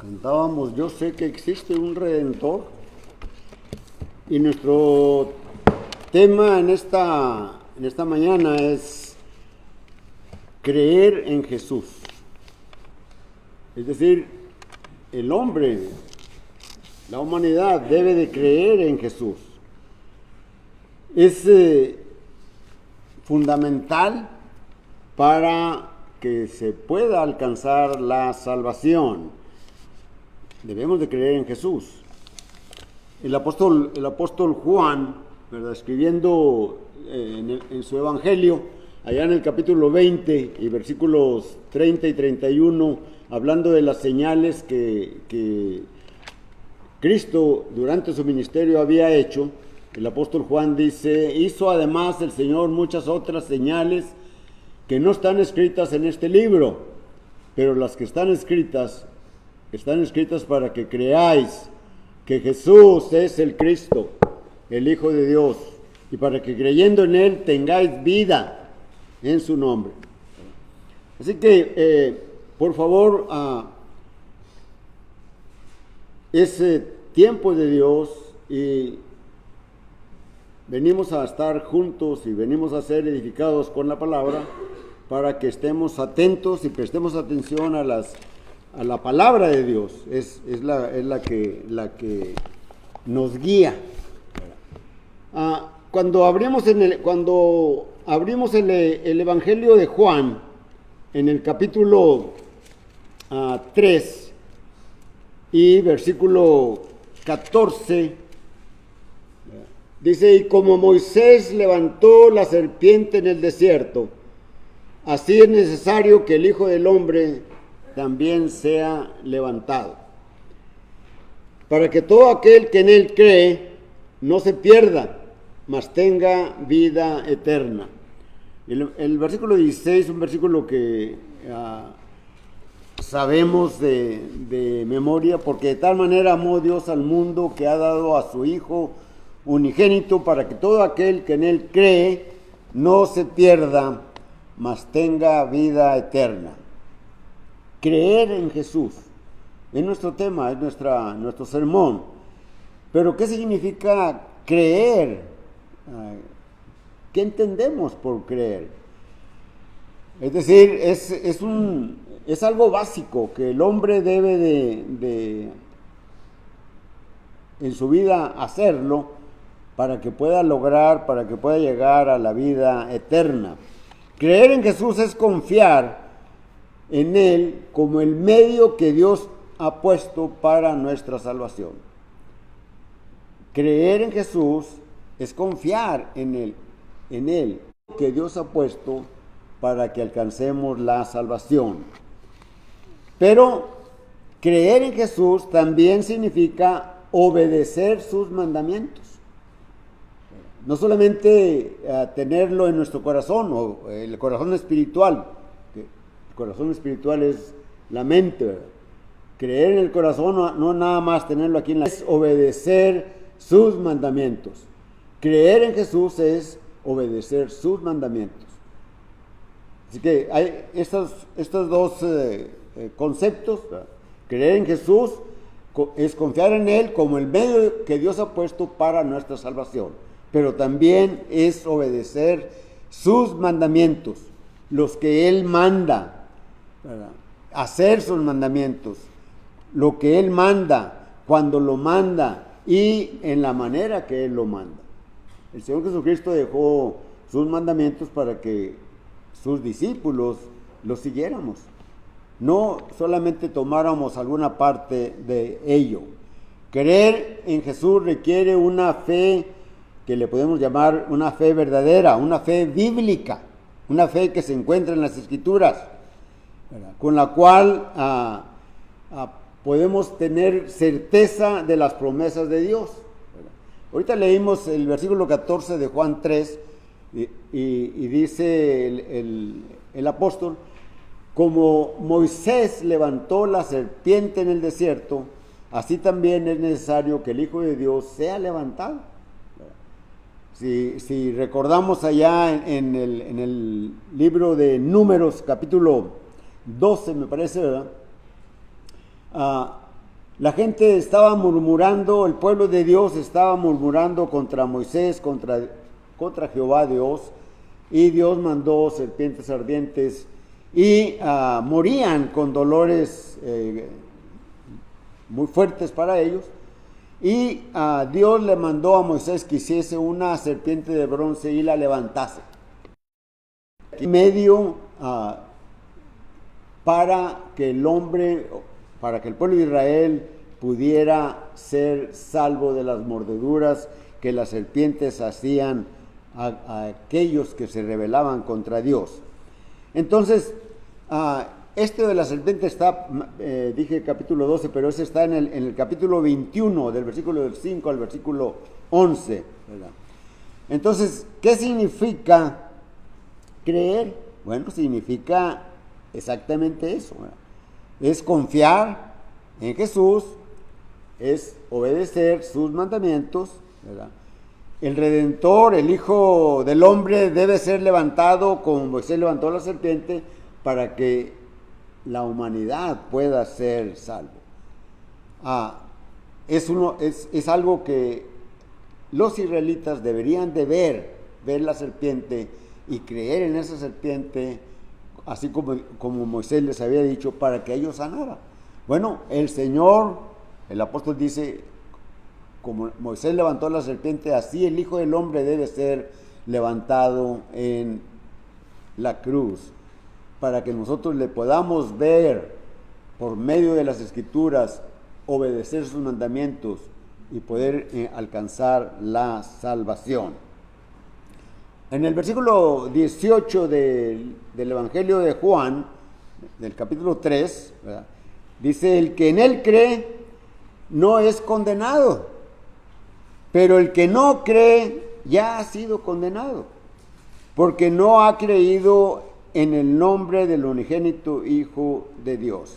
Cantábamos, yo sé que existe un Redentor, y nuestro tema en esta mañana es creer en Jesús. Es decir, el hombre, la humanidad debe de creer en Jesús. Es fundamental para que se pueda alcanzar la salvación. Debemos de creer en Jesús. El apóstol Juan, ¿verdad?, escribiendo en su evangelio, allá en el capítulo 20 y versículos 30 y 31, hablando de las señales que Cristo durante su ministerio había hecho, el apóstol Juan dice: hizo además el Señor muchas otras señales que no están escritas en este libro, pero las que están escritas para que creáis que Jesús es el Cristo, el Hijo de Dios, y para que creyendo en Él tengáis vida en su nombre. Así que, por favor, ese tiempo de Dios, y venimos a estar juntos y venimos a ser edificados con la palabra para que estemos atentos y prestemos atención a la palabra de Dios. Es la que nos guía. Cuando abrimos el Evangelio de Juan, en el capítulo 3 y versículo 14, dice: y como Moisés levantó la serpiente en el desierto, así es necesario que el Hijo del Hombre también sea levantado, para que todo aquel que en Él cree no se pierda, mas tenga vida eterna. El versículo 16 es un versículo que sabemos de memoria, porque de tal manera amó Dios al mundo que ha dado a su Hijo unigénito, para que todo aquel que en Él cree no se pierda, mas tenga vida eterna. Creer en Jesús es nuestro tema, es nuestro sermón. Pero ¿qué significa creer? ¿Qué entendemos por creer? Es decir, es algo básico que el hombre debe de en su vida hacerlo para que pueda llegar a la vida eterna. Creer en Jesús es confiar en Él como el medio que Dios ha puesto para nuestra salvación. Creer en Jesús es confiar en Él que Dios ha puesto para que alcancemos la salvación. Pero creer en Jesús también significa obedecer sus mandamientos. No solamente tenerlo en nuestro corazón, o el corazón espiritual. El corazón espiritual es la mente, ¿verdad? Creer en el corazón no nada más tenerlo aquí es obedecer sus mandamientos. Creer en Jesús es obedecer sus mandamientos. Así que hay estos dos conceptos, ¿verdad? Creer en Jesús es confiar en Él como el medio que Dios ha puesto para nuestra salvación, pero también es obedecer sus mandamientos, los que Él manda, ¿verdad? Hacer sus mandamientos, lo que Él manda, cuando lo manda y en la manera que Él lo manda. El Señor Jesucristo dejó sus mandamientos para que sus discípulos los siguiéramos, no solamente tomáramos alguna parte de ello. Creer en Jesús requiere una fe que le podemos llamar una fe verdadera, una fe bíblica, una fe que se encuentra en las Escrituras, ¿verdad?, con la cual podemos tener certeza de las promesas de Dios, ¿verdad? Ahorita leímos el versículo 14 de Juan 3 y dice el apóstol: como Moisés levantó la serpiente en el desierto, así también es necesario que el Hijo de Dios sea levantado. Si recordamos allá en el libro de Números, capítulo 12, me parece, ¿verdad? La gente estaba murmurando, el pueblo de Dios estaba murmurando contra Moisés, contra Jehová Dios, y Dios mandó serpientes ardientes y morían con dolores muy fuertes para ellos. Y Dios le mandó a Moisés que hiciese una serpiente de bronce y la levantase en medio para que el pueblo de Israel pudiera ser salvo de las mordeduras que las serpientes hacían a aquellos que se rebelaban contra Dios. Entonces, este de la serpiente está, dije capítulo 12, pero ese está en el capítulo 21, del versículo 5 al versículo 11, ¿verdad? Entonces, ¿qué significa creer? Bueno, significa exactamente eso, ¿verdad? Es confiar en Jesús, es obedecer sus mandamientos, ¿verdad? El Redentor, el Hijo del Hombre, debe ser levantado como Moisés levantó la serpiente para que la humanidad pueda ser salvo. Es algo que los israelitas deberían de ver la serpiente y creer en esa serpiente, así como Moisés les había dicho, para que ellos sanaran. Bueno, el Señor, el apóstol dice, como Moisés levantó la serpiente, así el Hijo del Hombre debe ser levantado en la cruz, para que nosotros le podamos ver por medio de las Escrituras, obedecer sus mandamientos y poder alcanzar la salvación. En el versículo 18 del Evangelio de Juan, del capítulo 3, ¿verdad?, dice: el que en él cree no es condenado, pero el que no cree ya ha sido condenado, porque no ha creído en el nombre del unigénito Hijo de Dios.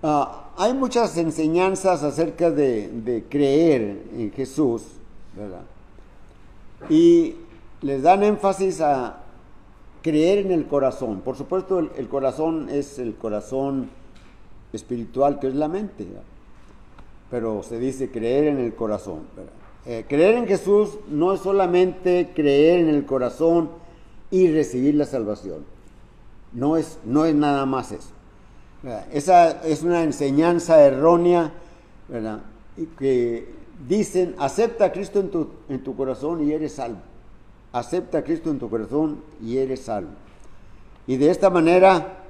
Hay muchas enseñanzas acerca de creer en Jesús, ¿verdad? Y les dan énfasis a creer en el corazón. Por supuesto, el corazón es el corazón espiritual, que es la mente, ¿verdad? Pero se dice creer en el corazón, ¿verdad? Creer en Jesús no es solamente creer en el corazón y recibir la salvación. No es nada más eso, ¿verdad? Esa es una enseñanza errónea, ¿verdad?, y que dicen: acepta a Cristo en tu corazón y eres salvo. Acepta a Cristo en tu corazón y eres salvo. Y de esta manera,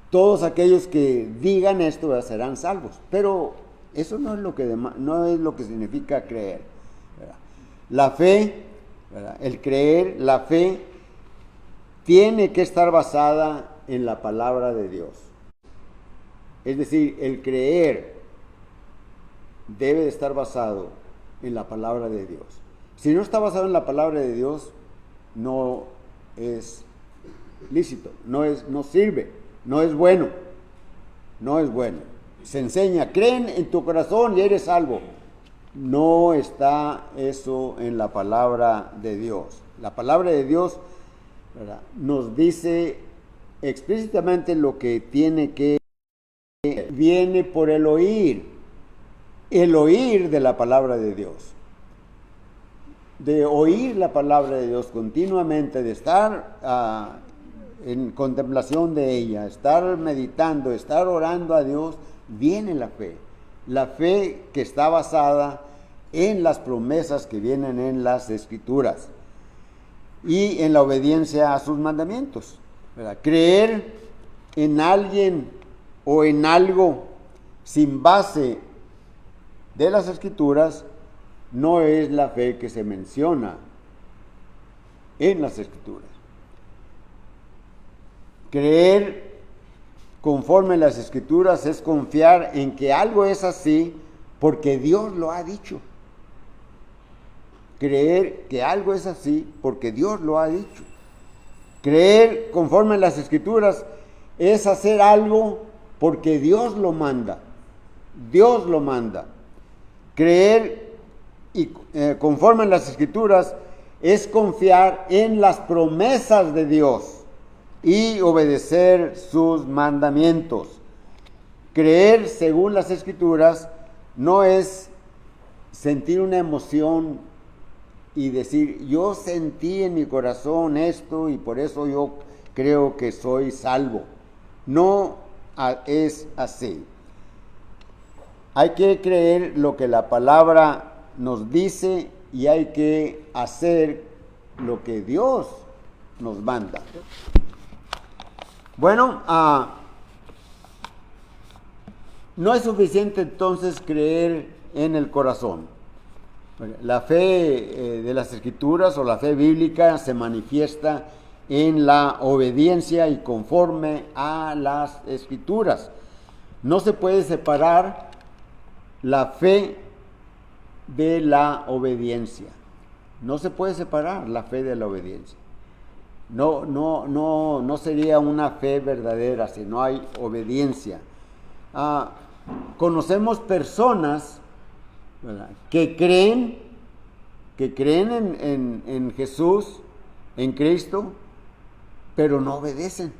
todos aquellos que digan esto, ¿verdad?, serán salvos. Pero eso no es lo que significa creer, ¿verdad? La fe, ¿verdad?, el creer, la fe, tiene que estar basada en la palabra de Dios. Es decir, el creer debe de estar basado en la palabra de Dios. Si no está basado en la palabra de Dios, no es lícito, no sirve, no es bueno. Se enseña: creen en tu corazón y eres salvo. No está eso en la palabra de Dios. La palabra de Dios, ¿verdad?, nos dice explícitamente lo que viene por el oír de la palabra de Dios, de oír la palabra de Dios continuamente, de estar en contemplación de ella, estar meditando, estar orando a Dios, viene la fe que está basada en las promesas que vienen en las Escrituras y en la obediencia a sus mandamientos, ¿verdad? Creer en alguien o en algo sin base de las Escrituras no es la fe que se menciona en las Escrituras. Creer conforme a las Escrituras es confiar en que algo es así porque Dios lo ha dicho. Creer que algo es así porque Dios lo ha dicho. Creer conforme a las Escrituras es hacer algo porque Dios lo manda. Dios lo manda. Creer conforme a las Escrituras es confiar en las promesas de Dios. y obedecer sus mandamientos. Creer según las Escrituras no es sentir una emoción y decir, yo sentí en mi corazón esto y por eso yo creo que soy salvo. No es así. Hay que creer lo que la palabra nos dice y hay que hacer lo que Dios nos manda. Bueno, no es suficiente entonces creer en el corazón. La fe de las Escrituras o la fe bíblica se manifiesta en la obediencia y conforme a las Escrituras. No se puede separar la fe de la obediencia. No se puede separar la fe de la obediencia. No sería una fe verdadera si no hay obediencia. Conocemos personas, ¿verdad?, que creen en Jesús, en Cristo, pero no obedecen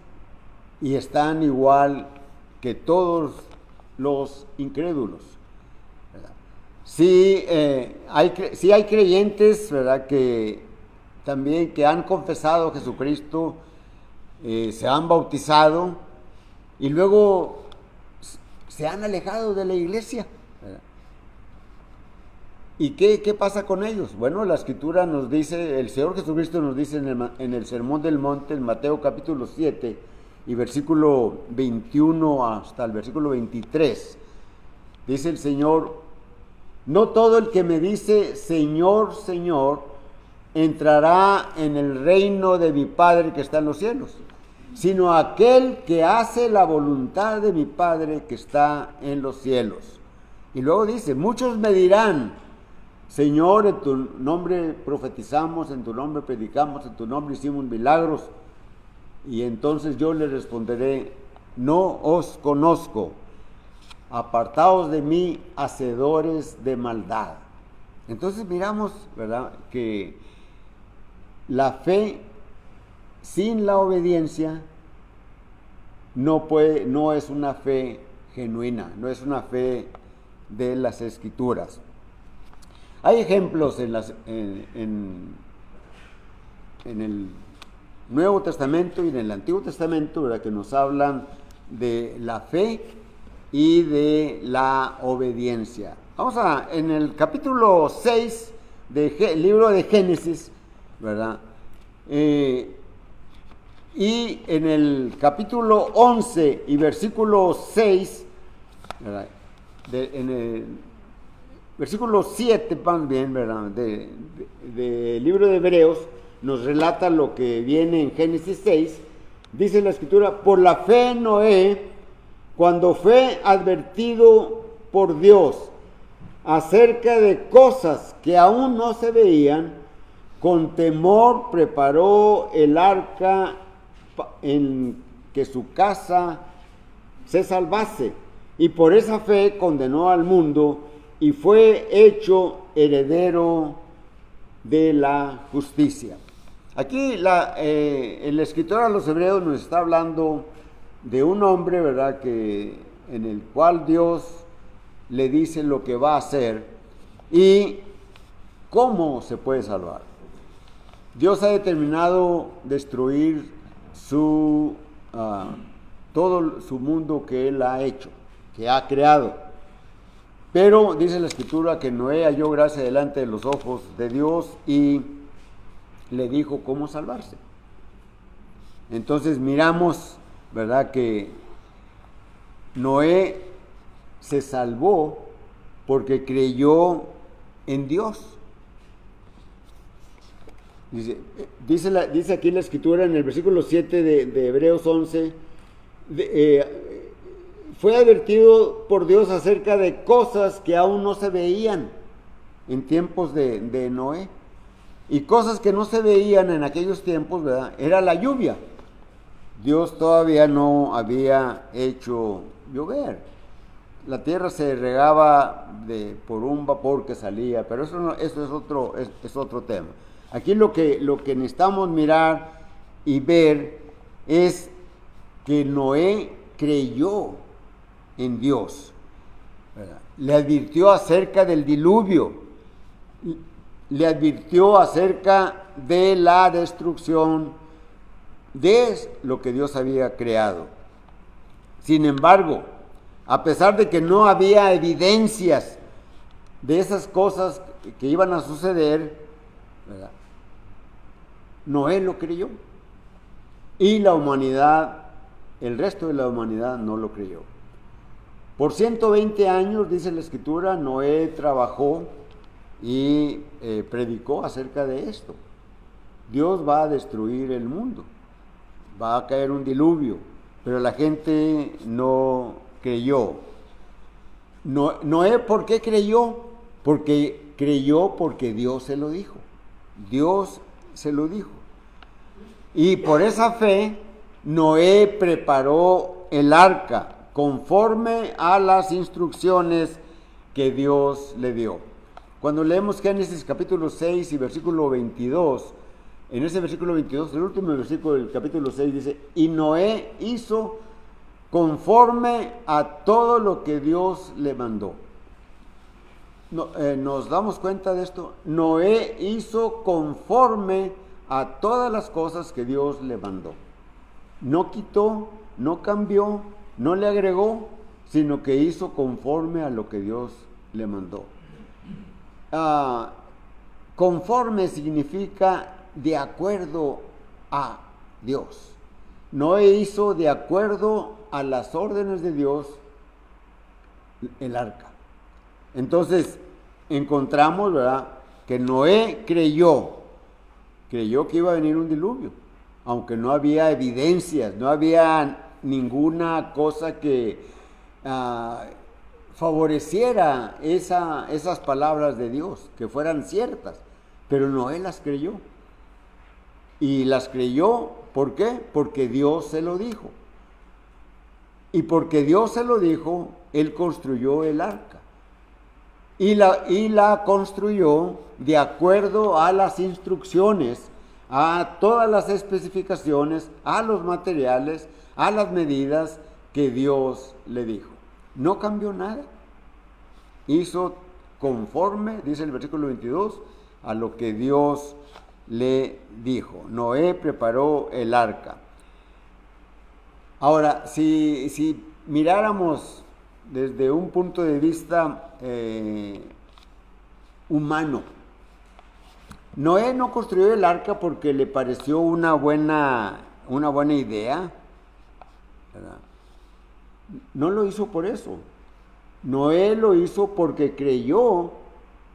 y están igual que todos los incrédulos, ¿verdad? Sí hay creyentes, ¿verdad?, que también que han confesado a Jesucristo, se han bautizado y luego se han alejado de la iglesia, ¿verdad? ¿Y qué pasa con ellos? Bueno, la Escritura nos dice, el Señor Jesucristo nos dice en el Sermón del Monte, en Mateo capítulo 7 y versículo 21 hasta el versículo 23, dice el Señor, no todo el que me dice Señor, Señor, entrará en el reino de mi Padre que está en los cielos, sino aquel que hace la voluntad de mi Padre que está en los cielos. Y luego dice, muchos me dirán, Señor, en tu nombre profetizamos, en tu nombre predicamos, en tu nombre hicimos milagros. Y entonces yo les responderé, no os conozco, apartaos de mí, hacedores de maldad. Entonces miramos, ¿verdad?, que la fe sin la obediencia no es una fe genuina, no es una fe de las Escrituras. Hay ejemplos en el Nuevo Testamento y en el Antiguo Testamento, ¿verdad?, que nos hablan de la fe y de la obediencia. En el capítulo 6 del libro de Génesis, ¿verdad?, y en el capítulo 11 y versículo 6, ¿verdad?, en el versículo 7, más bien, ¿verdad?, del libro de Hebreos, nos relata lo que viene en Génesis 6. Dice la Escritura, por la fe Noé, cuando fue advertido por Dios acerca de cosas que aún no se veían, con temor preparó el arca en que su casa se salvase, y por esa fe condenó al mundo y fue hecho heredero de la justicia. Aquí el escritor a los Hebreos nos está hablando de un hombre, ¿verdad?, en el cual Dios le dice lo que va a hacer y cómo se puede salvar. Dios ha determinado destruir todo su mundo que Él ha hecho, que ha creado. Pero dice la Escritura que Noé halló gracia delante de los ojos de Dios y le dijo cómo salvarse. Entonces miramos, ¿verdad?, que Noé se salvó porque creyó en Dios. Dice aquí la Escritura en el versículo 7 de Hebreos 11, fue advertido por Dios acerca de cosas que aún no se veían en tiempos de Noé. Y cosas que no se veían en aquellos tiempos, ¿verdad?, era la lluvia. Dios todavía no había hecho llover. La tierra se regaba por un vapor que salía, pero eso es otro tema. Aquí lo que necesitamos mirar y ver es que Noé creyó en Dios, ¿verdad? Le advirtió acerca del diluvio, le advirtió acerca de la destrucción de lo que Dios había creado. Sin embargo, a pesar de que no había evidencias de esas cosas que iban a suceder, ¿verdad?, Noé lo creyó. Y la humanidad, el resto de la humanidad no lo creyó. Por 120 años, dice la Escritura, Noé trabajó y predicó acerca de esto. Dios va a destruir el mundo, va a caer un diluvio, pero la gente no creyó. Noé, ¿por qué creyó? Porque creyó porque Dios se lo dijo. Dios se lo dijo. Y por esa fe, Noé preparó el arca conforme a las instrucciones que Dios le dio. Cuando leemos Génesis capítulo 6 y versículo 22, en ese versículo 22, el último versículo del capítulo 6 dice, y Noé hizo conforme a todo lo que Dios le mandó. ¿Nos damos cuenta de esto? Noé hizo conforme a todas las cosas que Dios le mandó. No quitó, no cambió, no le agregó, sino que hizo conforme a lo que Dios le mandó. Conforme significa de acuerdo a Dios. Noé hizo de acuerdo a las órdenes de Dios el arca. Entonces, encontramos, ¿verdad?, que Noé creyó que iba a venir un diluvio, aunque no había evidencias, no había ninguna cosa que favoreciera esas palabras de Dios, que fueran ciertas, pero Noé las creyó. Y las creyó, ¿por qué? Porque Dios se lo dijo. Y porque Dios se lo dijo, él construyó el arca. Y la construyó de acuerdo a las instrucciones, a todas las especificaciones, a los materiales, a las medidas que Dios le dijo. No cambió nada. Hizo conforme, dice el versículo 22, a lo que Dios le dijo. Noé preparó el arca. Ahora, si miráramos desde un punto de vista humano, Noé no construyó el arca porque le pareció una buena idea, ¿verdad? No lo hizo por eso. Noé lo hizo porque creyó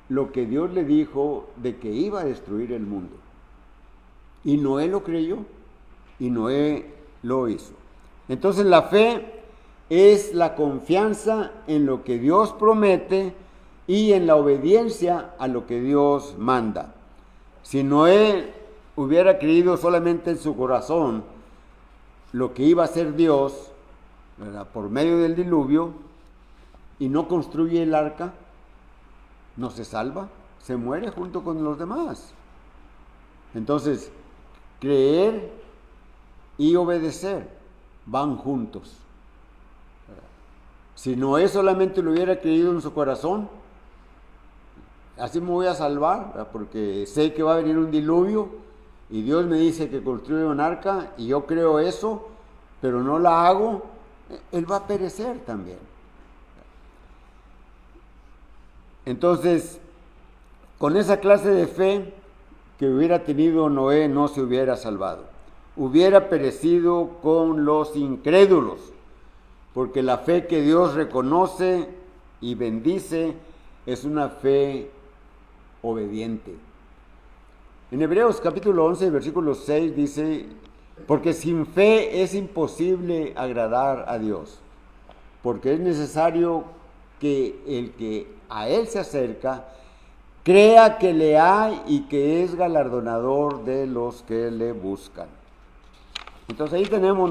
lo que Dios le dijo de que iba a destruir el mundo. Y Noé lo creyó y Noé lo hizo. Entonces la fe es la confianza en lo que Dios promete y en la obediencia a lo que Dios manda. Si Noé hubiera creído solamente en su corazón lo que iba a hacer Dios, ¿verdad?, por medio del diluvio, y no construye el arca, no se salva, se muere junto con los demás. Entonces, creer y obedecer van juntos. Si Noé solamente lo hubiera creído en su corazón, así me voy a salvar, ¿verdad?, porque sé que va a venir un diluvio y Dios me dice que construya un arca y yo creo eso, pero no la hago, él va a perecer también. Entonces, con esa clase de fe que hubiera tenido Noé, no se hubiera salvado. Hubiera perecido con los incrédulos, porque la fe que Dios reconoce y bendice es una fe obediente. En Hebreos capítulo 11, versículo 6 dice, porque sin fe es imposible agradar a Dios, porque es necesario que el que a Él se acerca crea que le hay y que es galardonador de los que le buscan. Entonces ahí tenemos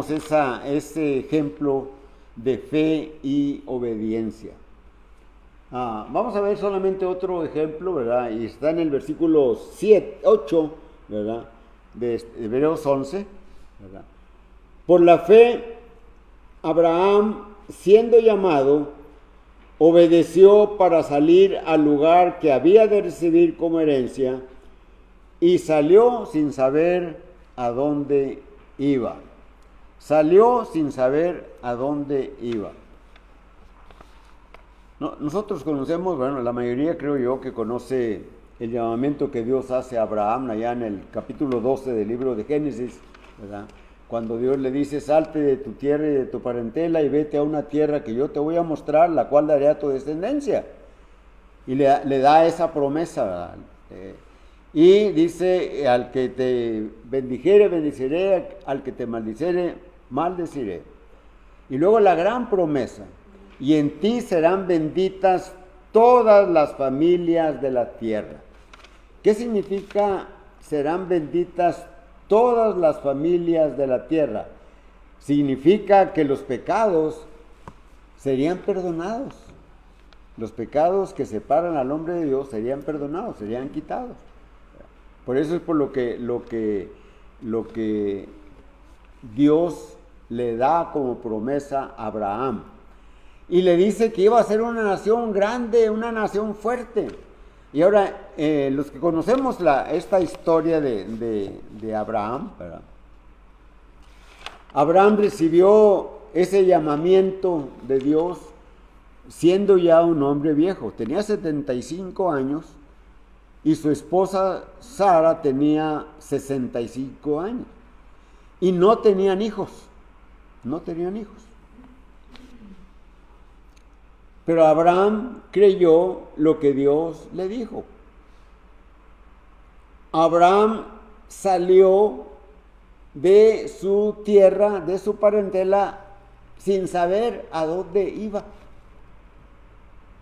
ese ejemplo de fe y obediencia. Vamos a ver solamente otro ejemplo, ¿verdad? Y está en el versículo 8, ¿verdad? de Hebreos 11, ¿verdad? Por la fe, Abraham, siendo llamado, obedeció para salir al lugar que había de recibir como herencia y salió sin saber a dónde iba. Salió sin saber a dónde iba. Nosotros conocemos, bueno, la mayoría creo yo que conoce el llamamiento que Dios hace a Abraham allá en el capítulo 12 del libro de Génesis, ¿verdad? Cuando Dios le dice, salte de tu tierra y de tu parentela y vete a una tierra que yo te voy a mostrar, la cual daré a tu descendencia. Y le da esa promesa, ¿verdad? Y dice, al que te bendijere, bendiciré, al que te maldicere, maldeciré. Y luego la gran promesa, y en ti serán benditas todas las familias de la tierra. ¿Qué significa serán benditas todas las familias de la tierra? Significa que los pecados serían perdonados. Los pecados que separan al hombre de Dios serían perdonados, serían quitados. Por eso es por lo que Dios le da como promesa a Abraham. Y le dice que iba a ser una nación grande, una nación fuerte. Y ahora, los que conocemos esta historia de Abraham, ¿verdad? Abraham recibió ese llamamiento de Dios siendo ya un hombre viejo. Tenía 75 años y su esposa Sara tenía 65 años. Y no tenían hijos. No tenían hijos. Pero Abraham creyó lo que Dios le dijo. Abraham salió de su tierra, de su parentela, sin saber a dónde iba.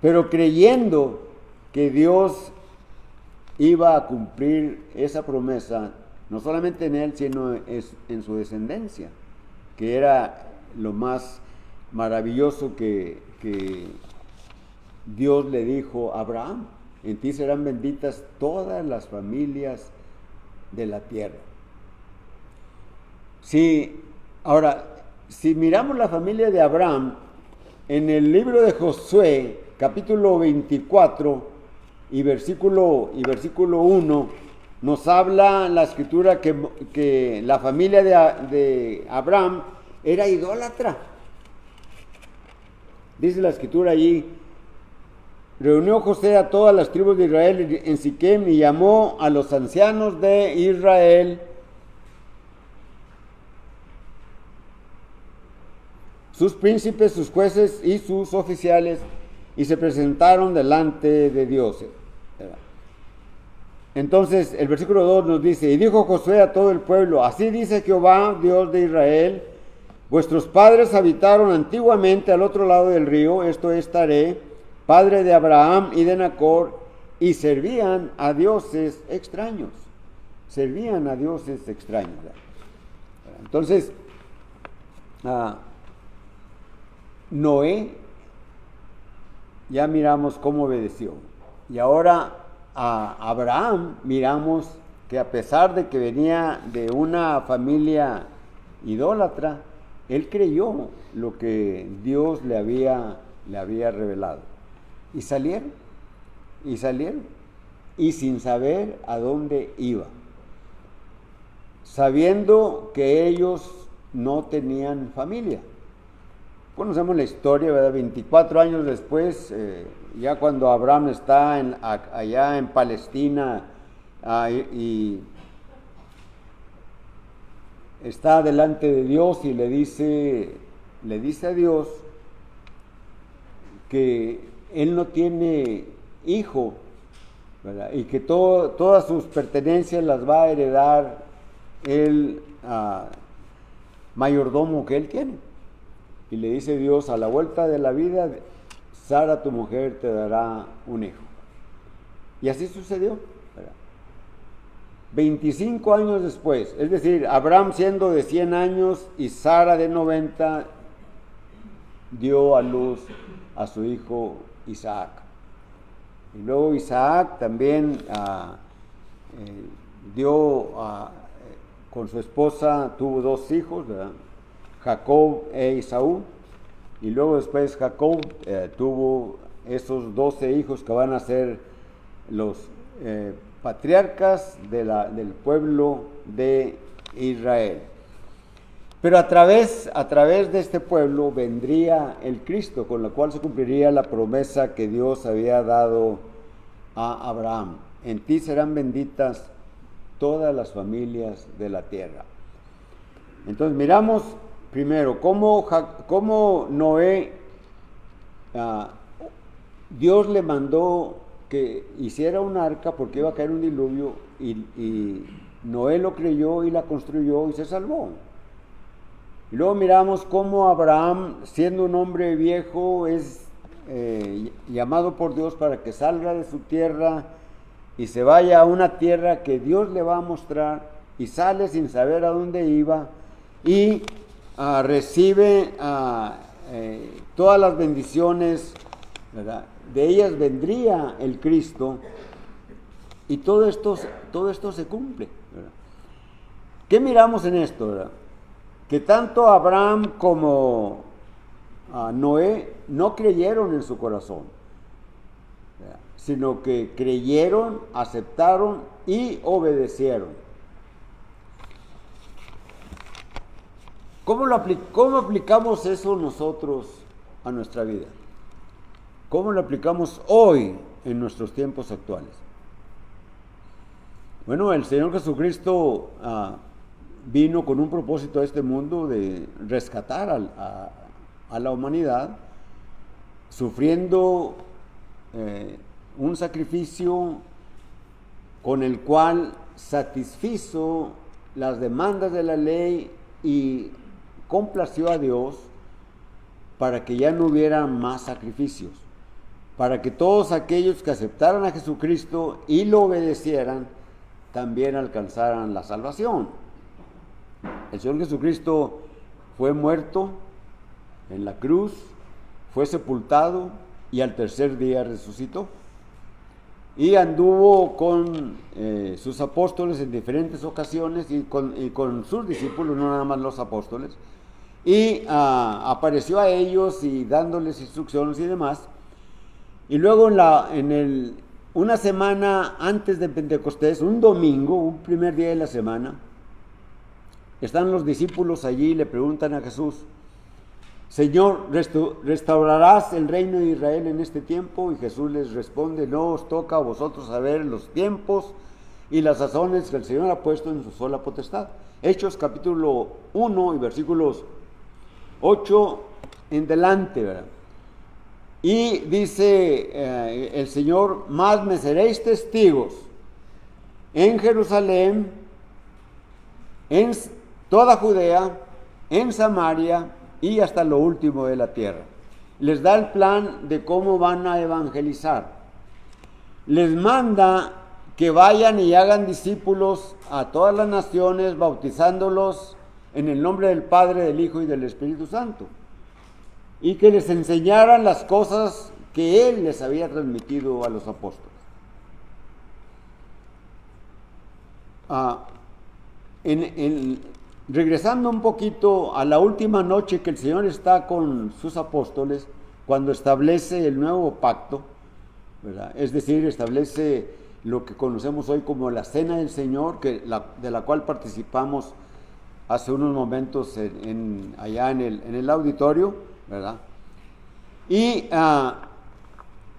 Pero creyendo que Dios iba a cumplir esa promesa, no solamente en él, sino en su descendencia, que era lo más maravilloso que Dios le dijo a Abraham: en ti serán benditas todas las familias de la tierra. Ahora, si miramos la familia de Abraham, en el libro de Josué, capítulo 24 y versículo 1, nos habla la escritura que la familia de Abraham era idólatra. Dice la escritura allí: reunió José a todas las tribus de Israel en Siquem y llamó a los ancianos de Israel, sus príncipes, sus jueces y sus oficiales, y se presentaron delante de Dios. Entonces el versículo 2 nos dice: y dijo Josué a todo el pueblo, así dice Jehová, Dios de Israel, vuestros padres habitaron antiguamente al otro lado del río, esto es Taré, padre de Abraham y de Nacor, y servían a dioses extraños. Servían a dioses extraños. Entonces, Noé, ya miramos cómo obedeció. Y ahora a Abraham miramos que a pesar de que venía de una familia idólatra, él creyó lo que Dios le había revelado. Y salieron, y sin saber a dónde iba, sabiendo que ellos no tenían familia. Conocemos la historia, ¿verdad? 24 años después, ya cuando Abraham está allá en Palestina y está delante de Dios y le dice a Dios que él no tiene hijo, ¿verdad? Y que todas sus pertenencias las va a heredar el mayordomo que él tiene. Y le dice Dios: a la vuelta de la vida, Sara, tu mujer, te dará un hijo. Y así sucedió, ¿verdad? 25 años después, es decir, Abraham siendo de 100 años y Sara de 90, dio a luz a su hijo Isaac. Y luego Isaac también con su esposa tuvo 2 hijos, ¿verdad? Jacob e Esaú, y luego después Jacob tuvo esos 12 hijos que van a ser los patriarcas del pueblo de Israel. Pero a través de este pueblo vendría el Cristo, con lo cual se cumpliría la promesa que Dios había dado a Abraham. En ti serán benditas todas las familias de la tierra. Entonces miramos primero cómo Noé, Dios le mandó que hiciera un arca porque iba a caer un diluvio, y Noé lo creyó y la construyó y se salvó. Y luego miramos cómo Abraham, siendo un hombre viejo, es llamado por Dios para que salga de su tierra y se vaya a una tierra que Dios le va a mostrar, y sale sin saber a dónde iba, y recibe todas las bendiciones, ¿verdad? De ellas vendría el Cristo, y todo esto se cumple, ¿verdad? ¿Qué miramos en esto, verdad? Que tanto Abraham como Noé no creyeron en su corazón, ¿verdad? Sino que creyeron, aceptaron y obedecieron. ¿Cómo aplicamos eso nosotros a nuestra vida? ¿Cómo lo aplicamos hoy en nuestros tiempos actuales? Bueno, el Señor Jesucristo vino con un propósito a este mundo de rescatar a la humanidad, sufriendo un sacrificio con el cual satisfizo las demandas de la ley y complació a Dios para que ya no hubiera más sacrificios, para que todos aquellos que aceptaran a Jesucristo y lo obedecieran también alcanzaran la salvación. El Señor Jesucristo fue muerto en la cruz, fue sepultado y al tercer día resucitó. Y anduvo con sus apóstoles en diferentes ocasiones y con sus discípulos, no nada más los apóstoles. Y apareció a ellos y dándoles instrucciones y demás. Y luego una semana antes de Pentecostés, un domingo, un primer día de la semana, están los discípulos allí y le preguntan a Jesús: Señor, ¿restaurarás el reino de Israel en este tiempo? Y Jesús les responde: no os toca a vosotros saber los tiempos y las sazones que el Señor ha puesto en su sola potestad. Hechos capítulo 1 y versículos 8 en delante, ¿verdad? Y dice el Señor: más me seréis testigos en Jerusalén, en toda Judea, en Samaria y hasta lo último de la tierra. Les da el plan de cómo van a evangelizar. Les manda que vayan y hagan discípulos a todas las naciones, bautizándolos en el nombre del Padre, del Hijo y del Espíritu Santo, y que les enseñaran las cosas que Él les había transmitido a los apóstoles. Regresando un poquito a la última noche que el Señor está con sus apóstoles, cuando establece el nuevo pacto, ¿verdad? Es decir, establece lo que conocemos hoy como la Cena del Señor, de la cual participamos hace unos momentos allá en el auditorio, ¿verdad? Y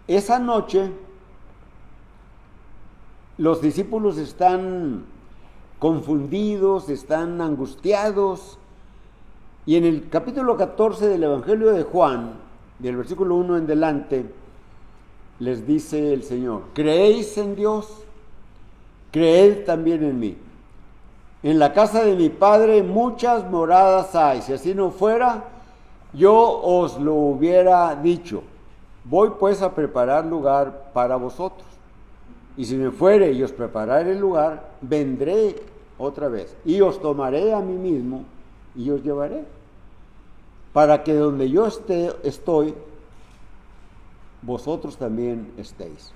esa noche los discípulos están confundidos, están angustiados, y en el capítulo 14 del Evangelio de Juan, del versículo 1 en delante, les dice el Señor: ¿creéis en Dios? Creed también en mí. En la casa de mi Padre muchas moradas hay. Si así no fuera, yo os lo hubiera dicho. Voy pues a preparar lugar para vosotros. Y si me fuere y os prepararé el lugar, vendré otra vez y os tomaré a mí mismo y os llevaré, para que donde yo estoy, vosotros también estéis.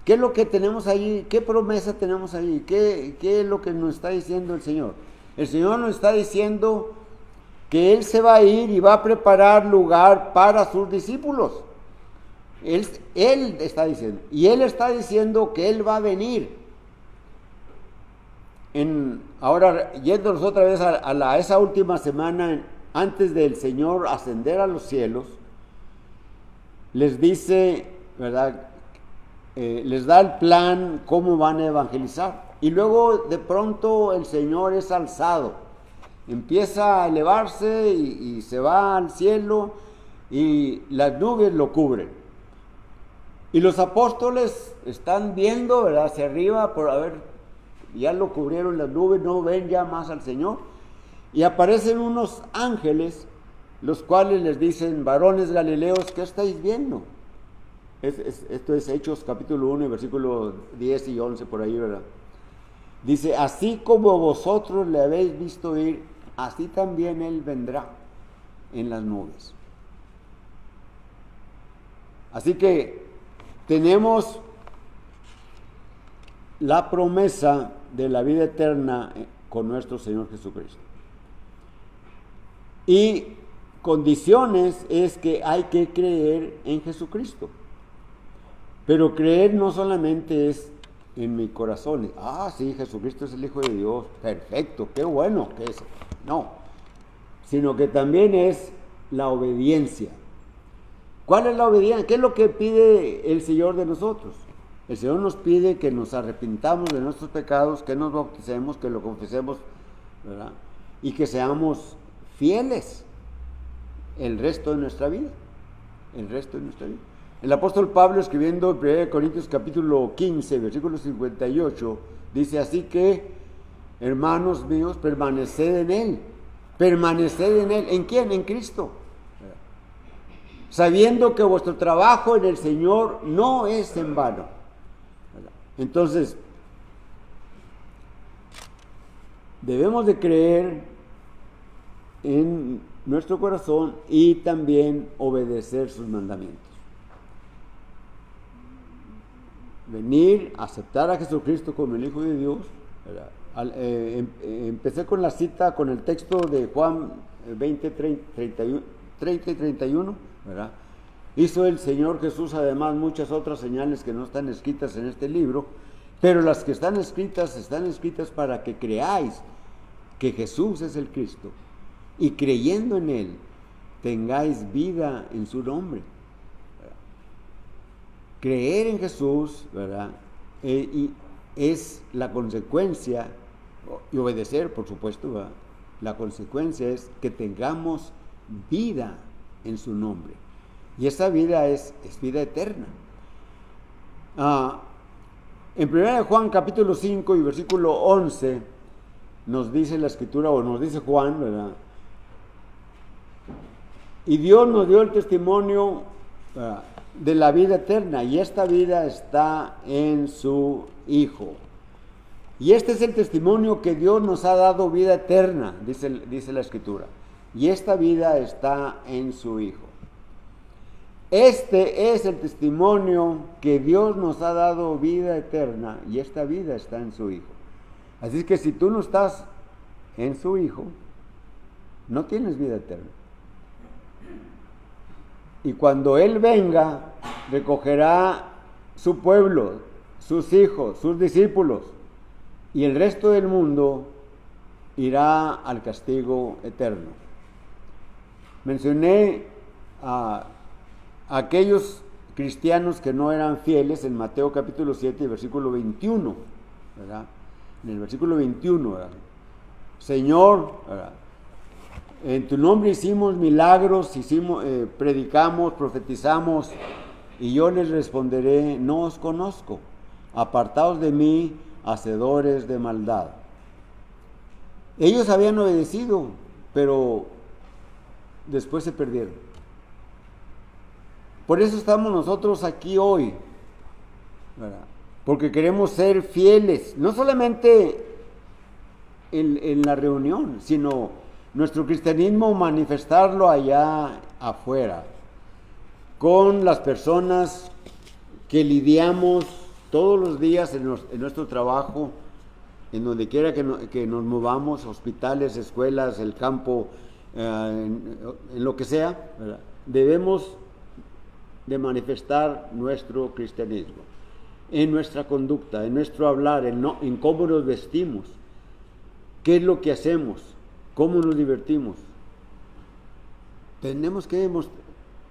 ¿Qué es lo que tenemos allí? ¿Qué promesa tenemos allí? ¿Qué es lo que nos está diciendo el Señor? El Señor nos está diciendo que Él se va a ir y va a preparar lugar para sus discípulos. Él está diciendo, y Él está diciendo que Él va a venir. Ahora, yéndonos otra vez a esa última semana, antes del Señor ascender a los cielos, les dice, ¿verdad? Les da el plan, cómo van a evangelizar. Y luego, de pronto, el Señor es alzado. Empieza a elevarse y se va al cielo y las nubes lo cubren. Y los apóstoles están viendo, ¿verdad?, hacia arriba, ya lo cubrieron las nubes, no ven ya más al Señor. Y aparecen unos ángeles, los cuales les dicen: varones galileos, ¿qué estáis viendo? Esto es Hechos capítulo 1, versículos 10 y 11, por ahí, ¿verdad? Dice: así como vosotros le habéis visto ir, así también Él vendrá en las nubes. Así que tenemos la promesa de la vida eterna con nuestro Señor Jesucristo. Y condiciones es que hay que creer en Jesucristo. Pero creer no solamente es en mi corazón. Sí, Jesucristo es el Hijo de Dios. Perfecto, qué bueno que es. No, sino que también es la obediencia. ¿Cuál es la obediencia? ¿Qué es lo que pide el Señor de nosotros? El Señor nos pide que nos arrepintamos de nuestros pecados, que nos bauticemos, que lo confesemos, ¿verdad? Y que seamos fieles el resto de nuestra vida. El apóstol Pablo, escribiendo en 1 Corintios capítulo 15, versículo 58, dice: así que, hermanos míos, permaneced en Él. ¿En quién? En Cristo. Sabiendo que vuestro trabajo en el Señor no es en vano. Entonces, debemos de creer en nuestro corazón y también obedecer sus mandamientos. Venir, aceptar a Jesucristo como el Hijo de Dios. Empecé con la cita, con el texto de Juan 20, 30 y 31, ¿verdad? Hizo el Señor Jesús además muchas otras señales que no están escritas en este libro, pero las que están escritas para que creáis que Jesús es el Cristo, y creyendo en Él tengáis vida en su nombre. Creer en Jesús, ¿verdad? Y es la consecuencia, y obedecer, por supuesto, ¿verdad? La consecuencia es que tengamos vida en su nombre. Y esa vida es vida eterna. En 1 Juan capítulo 5 y versículo 11 nos dice la Escritura, o nos dice Juan, ¿verdad? Y Dios nos dio el testimonio de la vida eterna, y esta vida está en su Hijo. Y este es el testimonio que Dios nos ha dado, vida eterna, dice la Escritura. Y esta vida está en su Hijo. Este es el testimonio que Dios nos ha dado, vida eterna, y esta vida está en su Hijo. Así que si tú no estás en su Hijo, no tienes vida eterna. Y cuando Él venga, recogerá su pueblo, sus hijos, sus discípulos, y el resto del mundo irá al castigo eterno. Mencioné a aquellos cristianos que no eran fieles en Mateo capítulo 7, versículo 21, ¿verdad? En el versículo 21, ¿verdad? Señor, ¿verdad?, en tu nombre hicimos milagros, predicamos, profetizamos, y yo les responderé: no os conozco, apartaos de mí, hacedores de maldad. Ellos habían obedecido, pero después se perdieron. Por eso estamos nosotros aquí hoy, ¿verdad? Porque queremos ser fieles, no solamente en la reunión, sino nuestro cristianismo manifestarlo allá afuera, con las personas que lidiamos todos los días en nuestro trabajo, en donde quiera que nos movamos, hospitales, escuelas, el campo, en lo que sea, ¿verdad? Debemos de manifestar nuestro cristianismo en nuestra conducta, en nuestro hablar, en cómo nos vestimos, qué es lo que hacemos, cómo nos divertimos. Tenemos que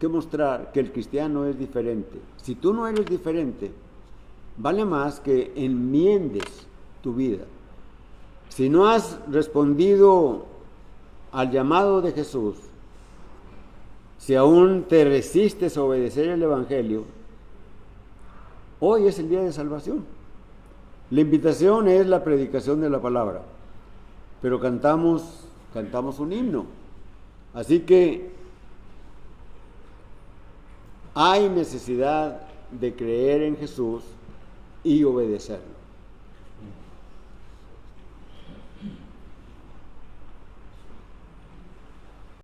mostrar que el cristiano es diferente. Si tú no eres diferente, vale más que enmiendes tu vida. Si no has respondido al llamado de Jesús, si aún te resistes a obedecer el Evangelio, hoy es el día de salvación. La invitación es la predicación de la palabra, pero cantamos un himno. Así que hay necesidad de creer en Jesús y obedecerlo.